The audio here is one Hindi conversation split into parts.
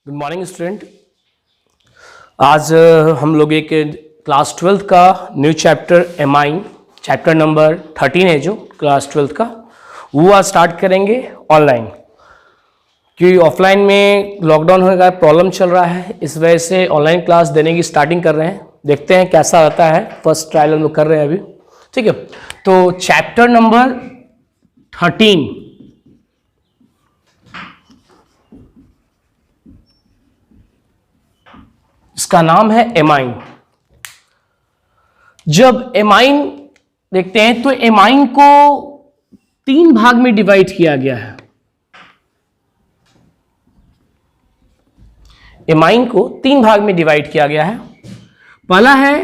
Good morning student. आज हम लोग एक क्लास 12th का new chapter amine chapter number 13 है जो क्लास 12th का, वो आज स्टार्ट करेंगे ऑनलाइन, क्योंकि ऑफलाइन में लॉकडाउन होने का प्रॉब्लम चल रहा है। इस वजह से ऑनलाइन क्लास देने की स्टार्टिंग कर रहे हैं। देखते हैं कैसा रहता है। फर्स्ट ट्रायल हम लोग कर रहे हैं अभी, ठीक है। तो चैप्टर नंबर 13 इसका नाम है एमाइन। जब एमाइन देखते हैं तो एमाइन को 3 भाग में डिवाइड किया गया है। एमाइन को 3 भाग में डिवाइड किया गया है। पहला है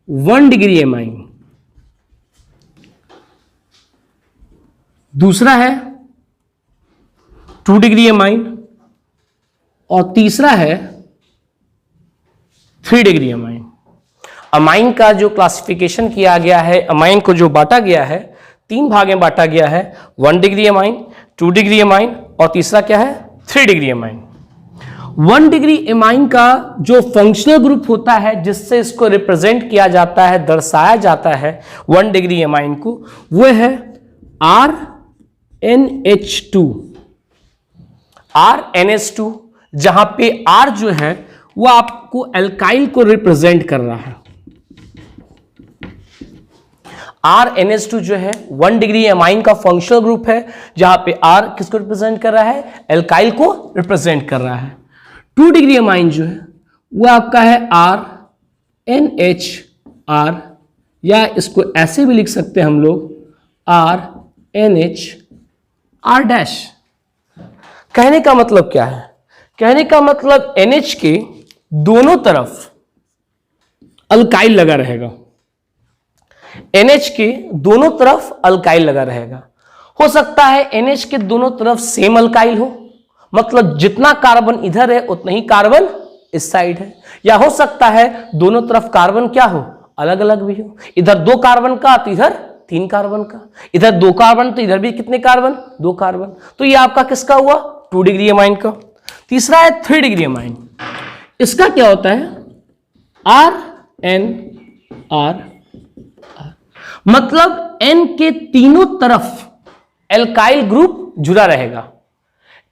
1 डिग्री एमाइन, दूसरा है 2 डिग्री एमाइन और तीसरा है 3 डिग्री अमाइन। अमाइन का जो क्लासिफिकेशन किया गया है, अमाइन को जो बांटा गया है 3 भाग में बांटा गया है। 1 डिग्री अमाइन, 2 डिग्री अमाइन और तीसरा क्या है 3 डिग्री अमाइन। 1 डिग्री एमाइन का जो फंक्शनल ग्रुप होता है जिससे इसको रिप्रेजेंट किया जाता है, दर्शाया जाता है 1 डिग्री एमाइन को, वो है RNH2। RNH2 जहां पे R जो है वो आपको एल्काइल को रिप्रेजेंट कर रहा है। RNH2 जो है 1 डिग्री एमाइन का फंक्शनल ग्रुप है, जहां पे R किसको रिप्रेजेंट कर रहा है, एल्काइल को रिप्रेजेंट कर रहा है। 2 डिग्री एमाइन जो है वो आपका है RNHR, या इसको ऐसे भी लिख सकते हैं हम लोग RNHR'। कहने का मतलब क्या है? कहने का मतलब NH के दोनों तरफ अल्काइल लगा रहेगा। NH के दोनों तरफ अल्काइल लगा रहेगा। हो सकता है NH के दोनों तरफ सेम अल्काइल हो, मतलब जितना कार्बन इधर है उतना ही कार्बन इस साइड है। या हो सकता है दोनों तरफ कार्बन क्या हो, अलग अलग भी हो। इधर 2 कार्बन का तो इधर 3 कार्बन का, इधर 2 कार्बन तो इधर भी कितने कार्बन, 2 कार्बन। तो ये आपका किसका हुआ, 2 डिग्री एमाइन का। तीसरा है 3 डिग्री एमाइन। इसका क्या होता है RNR, मतलब N के तीनों तरफ एल्काइल ग्रुप जुड़ा रहेगा।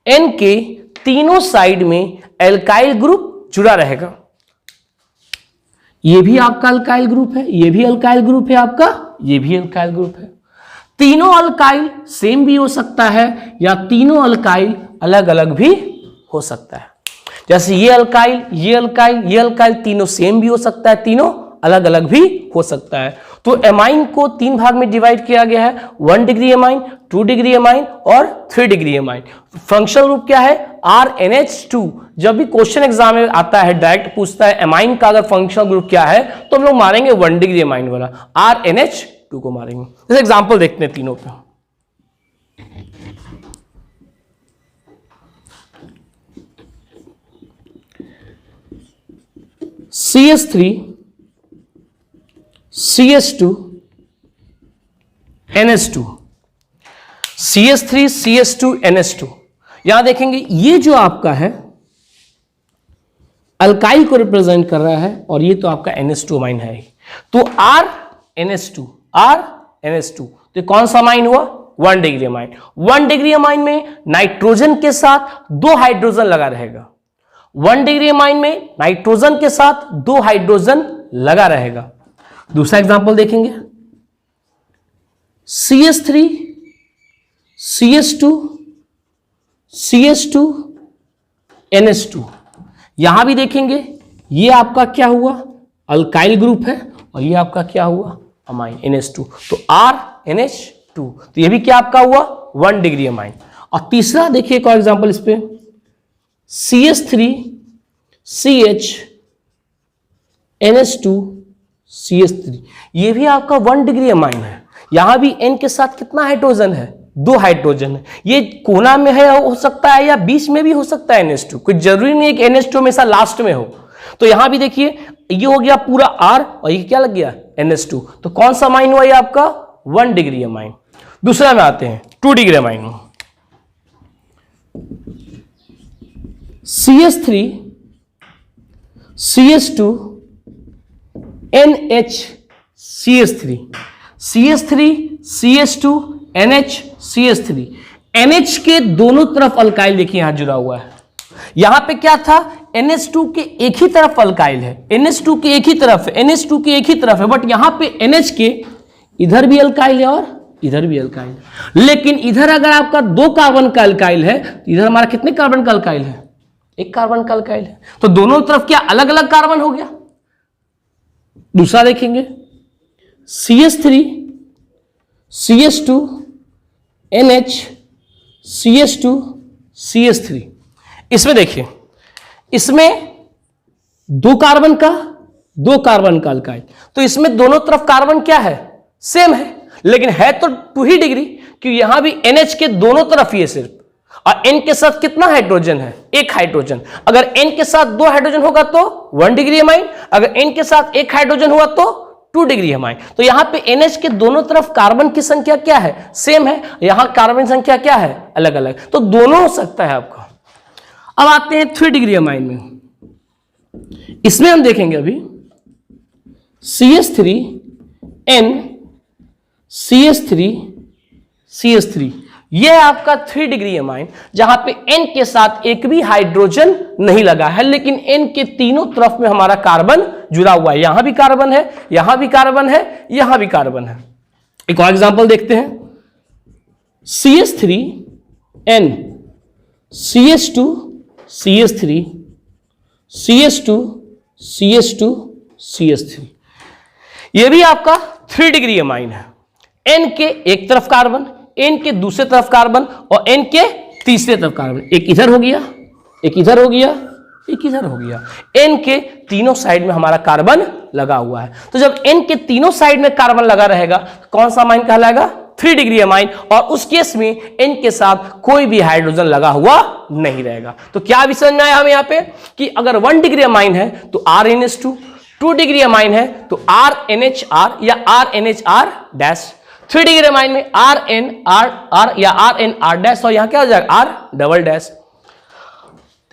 N के तीनों साइड में एल्काइल ग्रुप जुड़ा रहेगा। ये भी आपका अल्काइल ग्रुप है, ये भी अल्काइल ग्रुप है आपका, ये भी अल्काइल ग्रुप है। तीनों अल्काइल सेम भी हो सकता है या तीनों अल्काइल अलग अलग भी हो सकता है। जैसे ये अल्काइल, ये अल्काइल, ये अल्काइल तीनों सेम भी हो सकता है, तीनों अलग अलग भी हो सकता है। तो एमाइन को 3 भाग में डिवाइड किया गया है, 1 डिग्री एमाइन, 2 डिग्री एमाइन और 3 डिग्री एमाइन। फंक्शनल ग्रुप क्या है RNH2। जब भी क्वेश्चन एग्जाम में आता है डायरेक्ट पूछता है एमाइन का अगर फंक्शनल ग्रुप क्या है, तो हम लोग मारेंगे 1 डिग्री एमाइन वाला, RNH2 को मारेंगे। जैसे एग्जाम्पल देखते हैं तीनों पे। CH3 CH2 NH2, CH3 CH2 NH2। यहां देखेंगे ये जो आपका है अल्काइल को रिप्रेजेंट कर रहा है और ये तो आपका NH2 अमाइन है। तो RNH2 तो कौन सा अमाइन हुआ, 1 डिग्री अमाइन। 1 डिग्री अमाइन में नाइट्रोजन के साथ 2 हाइड्रोजन लगा रहेगा। 1 डिग्री अमाइन में नाइट्रोजन के साथ 2 हाइड्रोजन लगा रहेगा। दूसरा एग्जांपल देखेंगे CH3 CH2 CH2 NH2। यहां भी देखेंगे ये आपका क्या हुआ, अल्काइल ग्रुप है और ये आपका क्या हुआ, अमाइन NH2। तो RNH2, तो ये भी क्या आपका हुआ 1 डिग्री अमाइन। और तीसरा देखिए एक और एग्जांपल इस पे CH3 CH NH2 CH3, ये भी आपका 1 डिग्री अमाइन है। यहां भी N के साथ कितना हाइड्रोजन है, 2 हाइड्रोजन है। ये कोना में है, हो सकता है या बीच में भी हो सकता है NH2, कोई जरूरी नहीं है कि NH2 हमेशा लास्ट में हो। तो यहां भी देखिए ये हो गया पूरा R और ये क्या लग गया NH2। तो कौन सा अमाइन हुआ ये आपका 1 डिग्री अमाइन। दूसरा में आते हैं 2 degree amine. CH3 CH2 NH CH3 CH3 CH2 NH CH3 NH के दोनों तरफ अल्काइल देखिए यहां जुड़ा हुआ है। यहां पे क्या था, NH2 के एक ही तरफ अल्काइल है, NH2 के एक ही तरफ है, NH2 के एक ही तरफ है, बट यहां पे NH के इधर भी अल्काइल है और इधर भी अल्काइल है। लेकिन इधर अगर आपका 2 कार्बन का अल्काइल है तो इधर हमारा कितने कार्बन का अल्काइल है, 1 कार्बन का अल्काइल है। तो दोनों तरफ क्या अलग अलग कार्बन हो गया। दूसरा देखेंगे CH3 CH2 NH CH2 CH3, इसमें देखिए इसमें 2 कार्बन का अल्काइल, तो इसमें दोनों तरफ कार्बन क्या है, सेम है, लेकिन है तो 2 ही डिग्री, क्योंकि यहां भी NH के दोनों तरफ ही है सिर्फ, और N के साथ कितना हाइड्रोजन है, 1 हाइड्रोजन। अगर N के साथ 2 हाइड्रोजन होगा तो 1 डिग्री अमाइन, अगर N के साथ 1 हाइड्रोजन हुआ तो 2 डिग्री अमाइन। तो यहां पे NH के दोनों तरफ कार्बन की संख्या क्या है, सेम है, यहां कार्बन संख्या क्या है, अलग अलग, तो दोनों हो सकता है आपका। अब आते हैं 3 डिग्री अमाइन में। इसमें हम देखेंगे अभी CH3 N CH3 CH3, यह है आपका 3 डिग्री अमाइन, जहां पे N के साथ एक भी हाइड्रोजन नहीं लगा है, लेकिन N के तीनों तरफ में हमारा कार्बन जुड़ा हुआ है। यहां भी कार्बन है, यहां भी कार्बन है, यहां भी कार्बन है। एक और एग्जांपल देखते हैं, CH3 N CH2 CH3 CH2 CH2 CH3, यह भी आपका 3 डिग्री अमाइन है। N के एक तरफ कार्बन, N के दूसरे तरफ कार्बन और N के तीसरे तरफ कार्बन, एक इधर हो गया, एक इधर हो गया, एक इधर हो गया। N के तीनों साइड में हमारा कार्बन लगा हुआ है। तो जब N के तीनों साइड में कार्बन लगा रहेगा कौन सा अमाइन कहलाएगा, 3 डिग्री अमाइन, और उस केस में N के साथ कोई भी हाइड्रोजन लगा हुआ नहीं रहेगा। तो क्या भी समझ में आया हमें यहाँ पे कि अगर 1 डिग्री अमाइन है तो RNH2, 2 डिग्री अमाइन है तो RNHR या RNHR डैश, 3 डिग्री अमाइन में RNR या RNR डैश, और यहां क्या हो जाएगा R डबल डैश।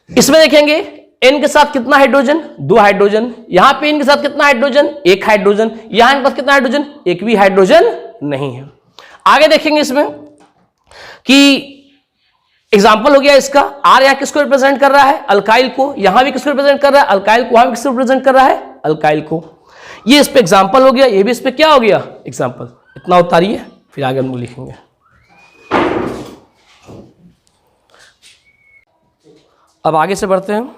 इसमें देखेंगे N के साथ कितना हाइड्रोजन, 2 हाइड्रोजन, यहां पे N के साथ कितना हाइड्रोजन, 1 हाइड्रोजन, यहां के पास कितना हाइड्रोजन, एक भी हाइड्रोजन नहीं है। आगे देखेंगे इसमें कि एग्जांपल हो गया इसका, R यहां किसको रिप्रेजेंट कर रहा है, अल्काइल को, यहां भी किसको रिप्रेजेंट कर रहा है, अल्काइल को, वहां भी किसको रिप्रेजेंट कर रहा है, अल्काइल को। ये इस पे एग्जांपल हो गया, ये भी इस पे क्या हो गया, एग्जांपल। इतना उतारिए फिर आगे हम लोग लिखेंगे। अब आगे से बढ़ते हैं,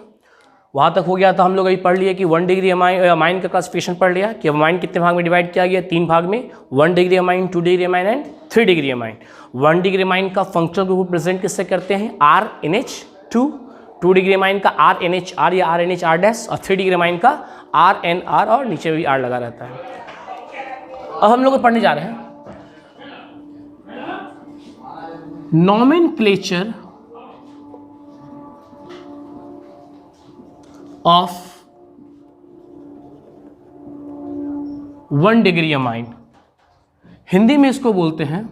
वहां तक हो गया था हम लोग अभी पढ़ लिया कि 1 डिग्री अमाइन का क्लासिफिकेशन पढ़ लिया कि अमाइन कितने भाग में डिवाइड किया गया, 3 भाग में, 1 degree amine, 2 degree amine and 3 degree amine. 1 degree amine का फंक्शनल ग्रुप प्रेजेंट किससे करते हैं, RNH2, 2 डिग्री अमाइन का RNHR या RNHR डैश, और 3 डिग्री अमाइन का RNR, और नीचे भी R लगा रहता है। अब हम लोग पढ़ने जा रहे हैं nomenclature of 1 degree amine. Hindi में इसको बोलते हैं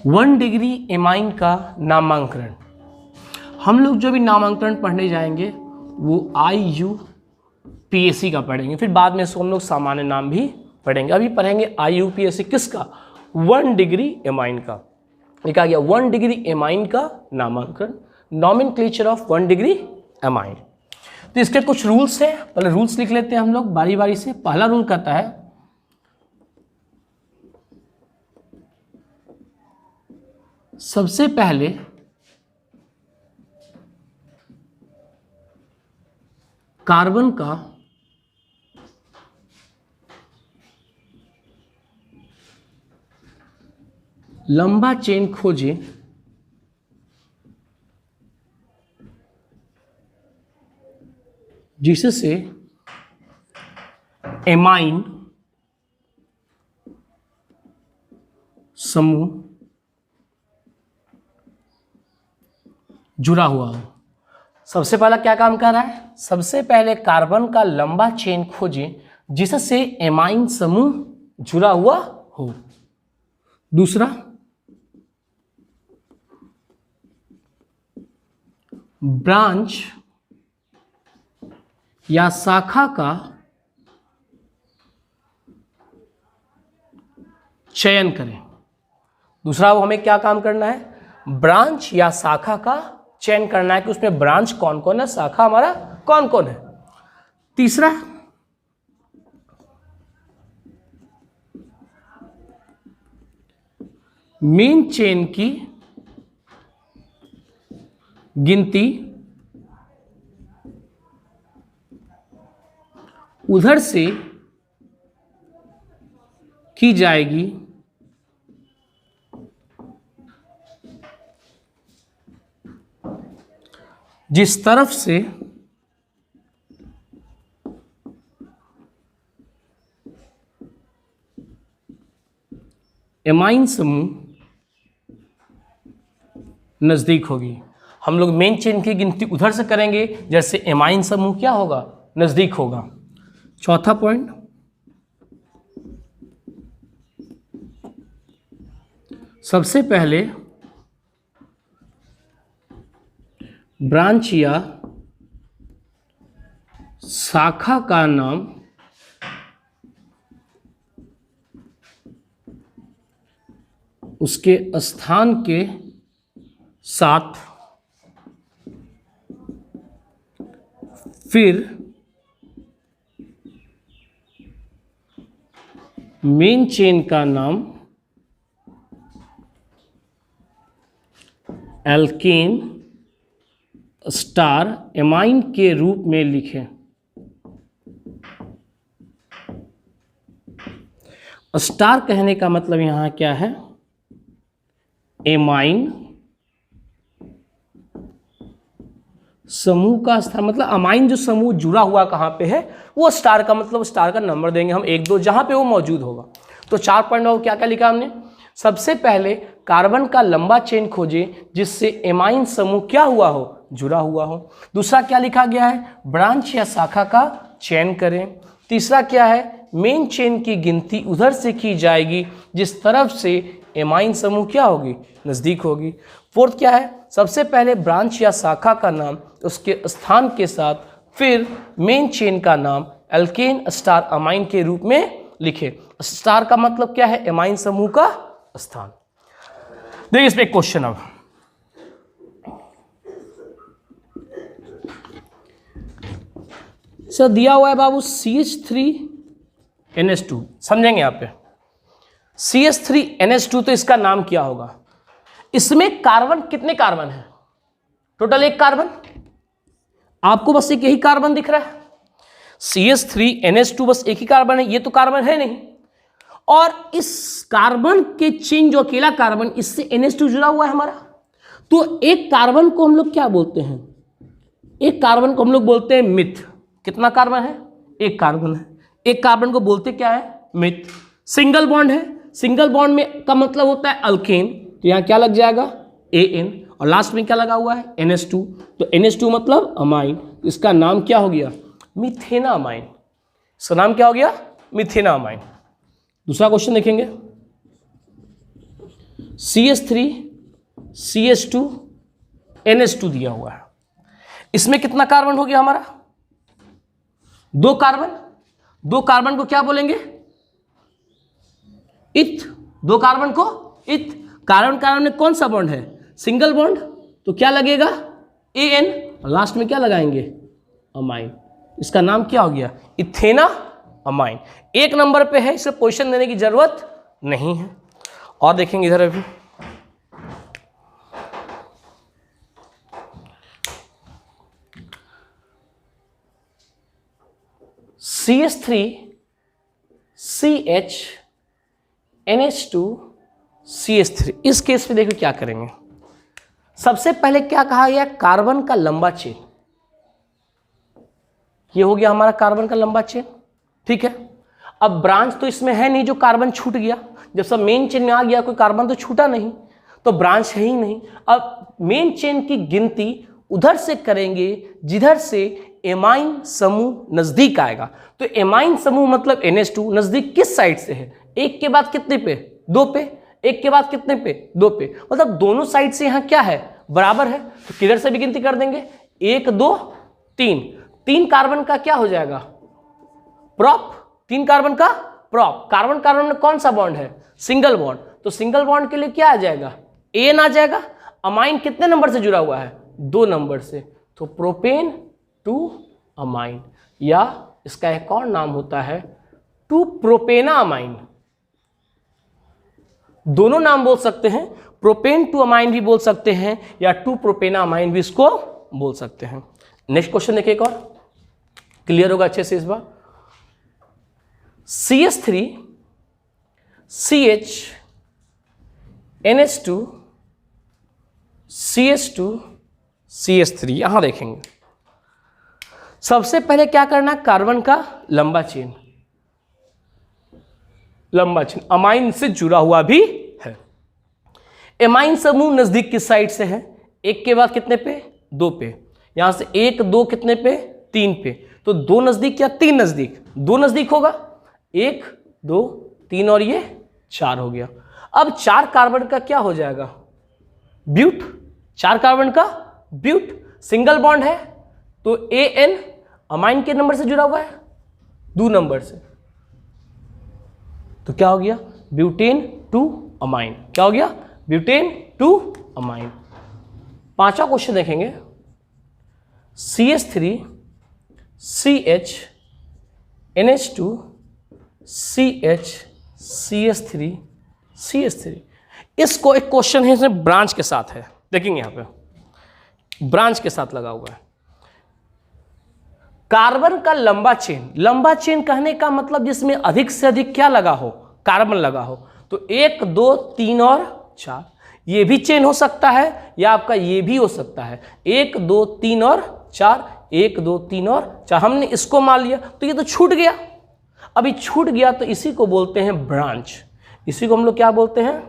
वन डिग्री एमाइन का नामांकन। हम लोग जो भी नामांकन पढ़ने जाएंगे वो IUPAC का पढ़ेंगे, फिर बाद में इसको हम लोग सामान्य नाम भी पढ़ेंगे। अभी पढ़ेंगे IUPAC किसका, 1 डिग्री एमाइन का। लिखा गया 1 डिग्री एमाइन का नामांकन, नॉमेनक्लेचर ऑफ 1 डिग्री एमाइन। तो इसके कुछ रूल्स हैं, पहले रूल्स लिख लेते हैं हम लोग बारी बारी से। पहला रूल कहता है सबसे पहले कार्बन का लंबा चेन खोजें जिससे एमाइन समूह जुड़ा हुआ हो। सबसे पहला क्या काम कर रहा है, सबसे पहले कार्बन का लंबा चेन खोजें जिससे एमाइन समूह जुड़ा हुआ हो। दूसरा, ब्रांच या शाखा का चयन करें। दूसरा, वो हमें क्या काम करना है, ब्रांच या शाखा का चयन करना है कि उसमें ब्रांच कौन कौन है, शाखा हमारा कौन कौन है। तीसरा, मेन चेन की गिनती उधर से की जाएगी जिस तरफ से एमाइन समूह नजदीक होगी। हम लोग मेन चेन की गिनती उधर से करेंगे जैसे एमाइन समूह क्या होगा, नजदीक होगा। चौथा पॉइंट, सबसे पहले ब्रांच या शाखा का नाम उसके स्थान के साथ, फिर मेन चेन का नाम एल्केन स्टार एमाइन के रूप में लिखें। स्टार कहने का मतलब यहां क्या है, एमाइन समूह का स्थान, मतलब अमाइन जो समूह जुड़ा हुआ कहाँ पे है वो स्टार का मतलब स्टार का नंबर देंगे हम 1 2 जहाँ पे वो मौजूद होगा। तो 4.9 क्या क्या लिखा हमने, सबसे पहले कार्बन का लंबा चेन खोजे जिससे एमाइन समूह क्या हुआ हो, जुड़ा हुआ हो। दूसरा क्या लिखा गया है, ब्रांच या शाखा का चयन करें। तीसरा क्या है, मेन चेन की गिनती उधर से की जाएगी जिस तरफ से एमाइन समूह क्या होगी, नज़दीक होगी। फोर्थ क्या है, सबसे पहले ब्रांच या शाखा का नाम उसके स्थान के साथ, फिर मेन चेन का नाम एल्केन स्टार अमाइन के रूप में लिखे। स्टार का मतलब क्या है, एमाइन समूह का स्थान। देखिए इस पे एक क्वेश्चन, अब सर दिया हुआ है बाबू CH3NH2, समझेंगे यहाँ पे CH3NH2, तो इसका नाम क्या होगा। इसमें कार्बन कितने कार्बन है, टोटल 1 कार्बन, आपको बस एक यही कार्बन दिख रहा है। CH3NH2 बस एक ही कार्बन है, ये तो कार्बन है नहीं। और इस कार्बन के चेन जो अकेला कार्बन, इससे NH2 जुड़ा हुआ है हमारा। तो एक कार्बन को हम लोग क्या बोलते हैं, एक कार्बन को हम लोग बोलते हैं मिथ। कितना कार्बन है, 1 कार्बन है। एक कार्बन को बोलते क्या है, मिथ। सिंगल बॉन्ड है, सिंगल बॉन्ड में का मतलब होता है अल्केन, तो यहाँ क्या लग जाएगा, AN, और लास्ट में क्या लगा हुआ है, NH2, तो NH2 मतलब अमाइन। इसका नाम क्या हो गया, मिथेना अमाइन। इसका नाम क्या हो गया, मिथेना अमाइन। दूसरा क्वेश्चन देखेंगे, CH3CH2NH2 दिया हुआ है। इसमें कितना कार्बन हो गया हमारा, 2 कार्बन। 2 कार्बन को क्या बोलेंगे, इथ। 2 कार्बन को इथ। कार्बन कार्बन में कौन सा बॉन्ड है, सिंगल बॉन्ड, तो क्या लगेगा, AN, और लास्ट में क्या लगाएंगे, अमाइन। इसका नाम क्या हो गया, इथेना अमाइन। 1 नंबर पे है, इसे पोजीशन देने की जरूरत नहीं है। और देखेंगे इधर अभी, CH3CHNH2CH3, इस केस में देखो क्या करेंगे। सबसे पहले क्या कहा गया, कार्बन का लंबा चेन, ये हो गया हमारा कार्बन का लंबा चेन, ठीक है। अब ब्रांच तो इसमें है नहीं, जो कार्बन छूट गया, जब सब मेन चेन में आ गया कोई कार्बन तो छूटा नहीं, तो ब्रांच है ही नहीं। अब मेन चेन की गिनती उधर से करेंगे जिधर से एमाइन समूह नजदीक आएगा। तो एमाइन समूह मतलब NH2 नजदीक किस साइड से है? एक के बाद कितने पे? 2 पे। एक के बाद कितने पे? 2 पे। मतलब दोनों साइड से यहां क्या है? बराबर है। तो किधर से भी गिनती कर देंगे? 1 2 3। 3 कार्बन का क्या हो जाएगा? प्रॉप। 3 कार्बन का प्रॉप। कार्बन कार्बन में कौन सा बॉन्ड है? Single bond. तो सिंगल बॉन्ड के लिए क्या आ जाएगा? एन आ जाएगा। अमाइन कितने नंबर से जुड़ा हुआ है? 2 नंबर से। तो प्रोपेन टू अमाइन, या इसका एक और नाम होता है 2 प्रोपेना अमाइन। दोनों नाम बोल सकते हैं, प्रोपेन टू अमाइन भी बोल सकते हैं या 2 प्रोपेना अमाइन भी इसको बोल सकते हैं। नेक्स्ट क्वेश्चन देखिए, एक और क्लियर होगा अच्छे से इस बार। CH3 CH NH2 CH2 CH3, यहां देखेंगे सबसे पहले क्या करना, कार्बन का लंबा चेन, लंबा चेन अमाइन से जुड़ा हुआ भी है। एमाइन समूह नजदीक किस साइड से है? एक के बाद कितने पे? 2 पे। यहां से 1 2 कितने पे? 3 पे। तो 2 नजदीक या 3 नजदीक? 2 नजदीक होगा। 1 2 3 और ये 4 हो गया। अब 4 कार्बन का क्या हो जाएगा? ब्यूट। 4 कार्बन का ब्यूट। सिंगल बॉन्ड है तो AN अमाइन के नंबर से जुड़ा हुआ है 2 नंबर से। तो क्या हो गया? Butane to amine. क्या हो गया? Butane to amine. 5वां क्वेश्चन देखेंगे। CH3 CH NH2 CH CH3 CH3। इसको एक क्वेश्चन है, इसमें ब्रांच के साथ है, देखेंगे यहां पे ब्रांच के साथ लगा हुआ है। कार्बन का लंबा चेन, लंबा चेन कहने का मतलब जिसमें अधिक से अधिक क्या लगा हो? कार्बन लगा हो। तो 1 2 3 और 4, ये भी चेन हो सकता है या आपका ये भी हो सकता है। 1 2 3 और 4, 1 2 3 और 4। हमने इसको मान लिया तो ये तो छूट गया। अभी छूट गया तो इसी को बोलते हैं ब्रांच। इसी को हम लोग क्या बोलते हैं?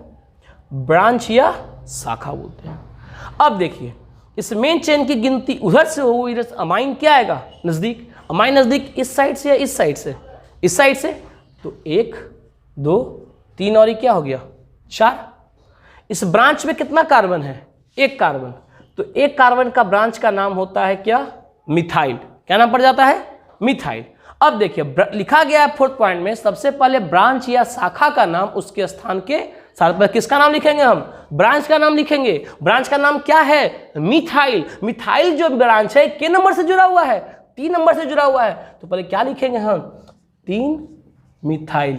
ब्रांच या शाखा बोलते हैं। अब देखिए, इस मेन चेन की गिनती उधर से हो, इधर अमाइन क्या आएगा? नजदीक। अमाइन नजदीक इस साइड से या इस साइड से? इस साइड से। तो 1 2 3 और ये क्या हो गया? 4। इस ब्रांच में कितना कार्बन है? 1 कार्बन। तो 1 कार्बन का ब्रांच का नाम होता है क्या? मिथाइल। क्या नाम पड़ जाता है? मिथाइल। अब देखिए लिखा गया है 4th पॉइंट में, सबसे पहले ब्रांच या शाखा का नाम उसके स्थान के साथ पर किसका नाम लिखेंगे? हम ब्रांच का नाम लिखेंगे। ब्रांच का नाम क्या है? मिथाइल। मिथाइल जो ब्रांच है किस नंबर से जुड़ा हुआ है? 3 नंबर से जुड़ा हुआ है। तो पहले क्या लिखेंगे हम? 3 मिथाइल।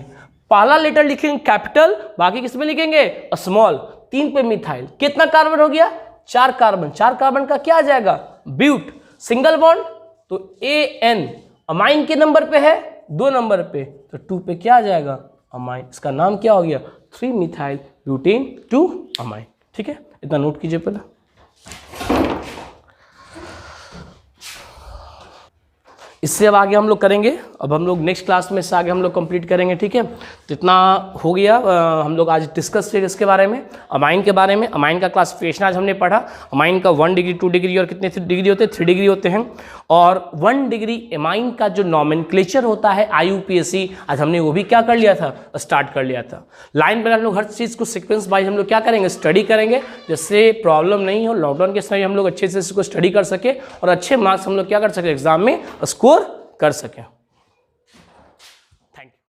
पहला लेटर लिखेंगे कैपिटल, बाकी किसमें लिखेंगे? स्मॉल। 3 पे मिथाइल। कितना कार्बन हो गया? 4 कार्बन। 4 कार्बन का क्या आ जाएगा? ब्यूट। सिंगल बॉन्ड तो AN अमाइन के नंबर पे है? 2 नंबर पे। तो 2 पे क्या आ जाएगा? अमाइन। इसका नाम क्या हो गया? 3 मिथाइल ब्यूटेन टू अमाइन। ठीक है, इतना नोट कीजिए पहले। इससे अब आगे हम लोग करेंगे, अब हम लोग नेक्स्ट क्लास में इससे आगे हम लोग कंप्लीट करेंगे। ठीक है, तो इतना हो गया। हम लोग आज डिस्कस किए इसके बारे में, अमाइन के बारे में। अमाइन का क्लासिफिकेशन आज हमने पढ़ा। अमाइन का 1 डिग्री 2 डिग्री और कितने डिग्री होते हैं? 3 डिग्री होते हैं। और 1 डिग्री अमाइन का जो नॉमेनक्लेचर होता है IUPAC, आज हमने वो भी क्या कर लिया था? स्टार्ट कर लिया था। लाइन पर हम लोग हर चीज़ को सिक्वेंस वाइज हम लोग क्या करेंगे? स्टडी करेंगे, जिससे प्रॉब्लम नहीं हो। लॉकडाउन के समय हम लोग अच्छे से इसको स्टडी कर सके और अच्छे मार्क्स हम लोग क्या कर सके? एग्जाम में स्कोर कर सकें।